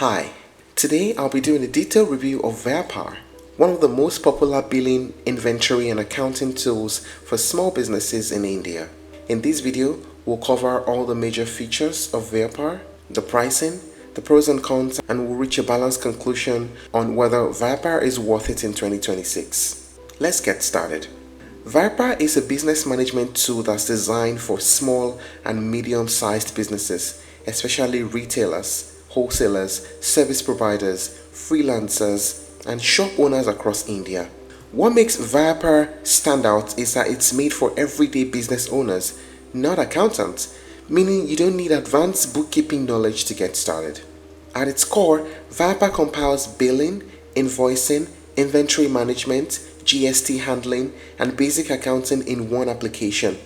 Hi, today I'll be doing a detailed review of Vyapar, one of the most popular billing, inventory and accounting tools for small businesses in India. In this video, we'll cover all the major features of Vyapar, the pricing, the pros and cons, and we'll reach a balanced conclusion on whether Vyapar is worth it in 2026. Let's get started. Vyapar is a business management tool that's designed for small and medium-sized businesses, especially retailers, wholesalers, service providers, freelancers, and shop owners across India. What makes Vyapar stand out is that it's made for everyday business owners, not accountants, meaning you don't need advanced bookkeeping knowledge to get started. At its core, Vyapar compiles billing, invoicing, inventory management, GST handling, and basic accounting in one application.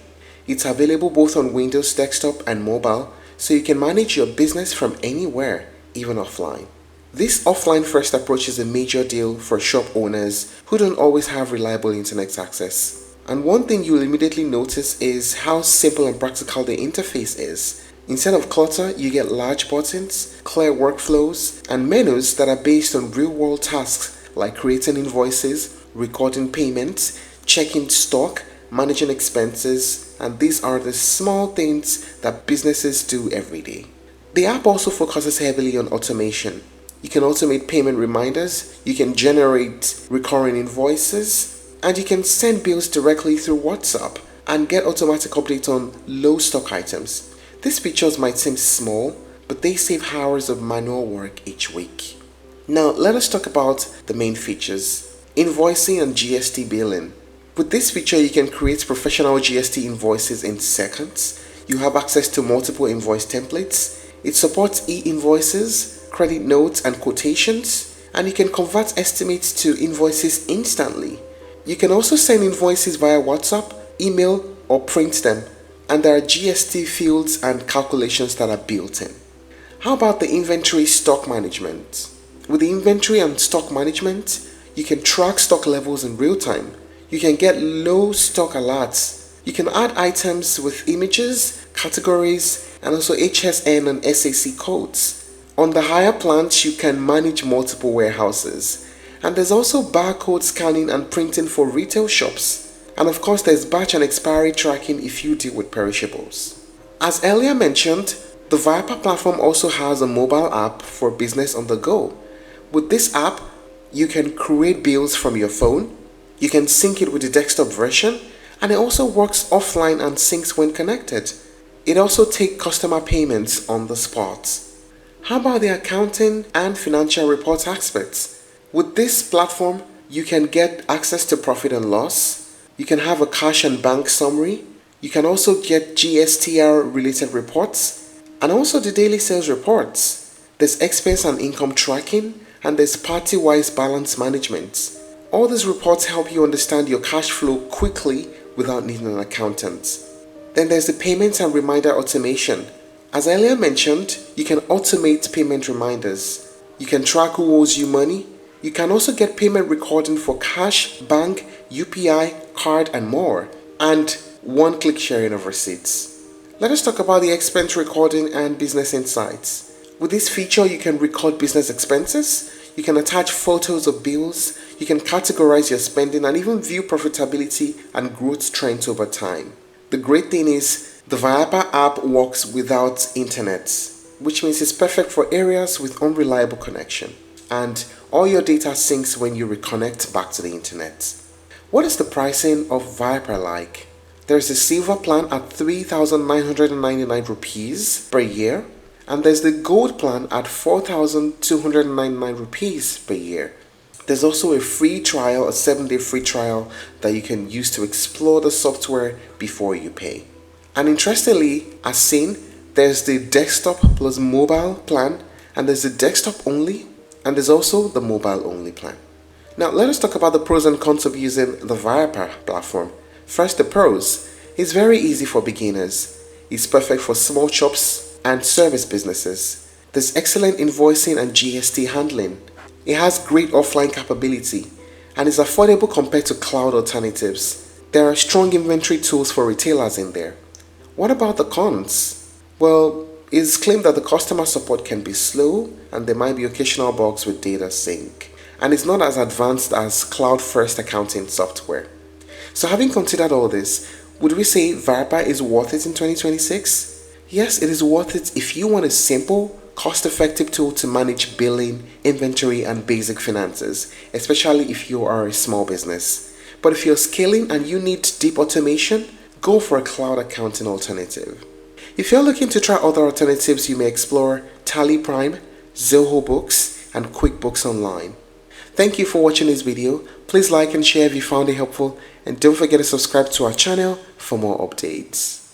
It's available both on Windows desktop and mobile, so you can manage your business from anywhere, even offline. This offline first approach is a major deal for shop owners who don't always have reliable internet access. And one thing you'll immediately notice is how simple and practical the interface is. Instead of clutter, you get large buttons, clear workflows, and menus that are based on real-world tasks like creating invoices, recording payments, checking stock, managing expenses, and these are the small things that businesses do every day. The app also focuses heavily on automation. You can automate payment reminders, you can generate recurring invoices, and you can send bills directly through WhatsApp and get automatic updates on low stock items. These features might seem small, but they save hours of manual work each week. Now let us talk about the main features. Invoicing and GST billing. With this feature, you can create professional GST invoices in seconds. You have access to multiple invoice templates. It supports e-invoices, credit notes, and quotations, and you can convert estimates to invoices instantly. You can also send invoices via WhatsApp, email, or print them, and there are GST fields and calculations that are built in. How about the inventory stock management? With the inventory and stock management, you can track stock levels in real time. You can get low stock alerts. You can add items with images, categories, and also HSN and SAC codes. On the higher plans, you can manage multiple warehouses. And there's also barcode scanning and printing for retail shops. And of course, there's batch and expiry tracking if you deal with perishables. As earlier mentioned, the Vyapar platform also has a mobile app for business on the go. With this app, you can create bills from your phone, you can sync it with the desktop version, and it also works offline and syncs when connected. It also takes customer payments on the spot. How about the accounting and financial report aspects? With this platform, you can get access to profit and loss, you can have a cash and bank summary, you can also get GSTR related reports, and also the daily sales reports. There's expense and income tracking, and there's party-wise balance management. All these reports help you understand your cash flow quickly without needing an accountant. Then there's the payments and reminder automation. As earlier mentioned, you can automate payment reminders. You can track who owes you money. You can also get payment recording for cash, bank, UPI, card, and more. And one-click sharing of receipts. Let us talk about the expense recording and business insights. With this feature, you can record business expenses, you can attach photos of bills, you can categorize your spending and even view profitability and growth trends over time. The great thing is the Vyapar app works without internet, which means it's perfect for areas with unreliable connection. And all your data syncs when you reconnect back to the internet. What is the pricing of Vyapar like? There's the silver plan at 3,999 rupees per year. And there's the gold plan at 4,299 rupees per year. There's also a free trial, a 7-day free trial that you can use to explore the software before you pay. And interestingly, as seen, there's the desktop plus mobile plan, and there's the desktop only, and there's also the mobile only plan. Now let us talk about the pros and cons of using the Vyapar platform. First, the pros. It's very easy for beginners. It's perfect for small shops and service businesses. There's excellent invoicing and GST handling. It has great offline capability and is affordable compared to cloud alternatives. There are strong inventory tools for retailers in there. What about the cons? Well, It's claimed that the customer support can be slow and there might be occasional bugs with data sync, and it's not as advanced as cloud-first accounting software. So having considered all this, would we say Vyapar is worth it in 2026? Yes, it is worth it if you want a simple, cost-effective tool to manage billing, inventory, and basic finances, especially if you are a small business. But if you're scaling and you need deep automation, go for a cloud accounting alternative. If you're looking to try other alternatives, you may explore Tally Prime, Zoho Books, and QuickBooks Online. Thank you for watching this video. Please like and share if you found it helpful, and don't forget to subscribe to our channel for more updates.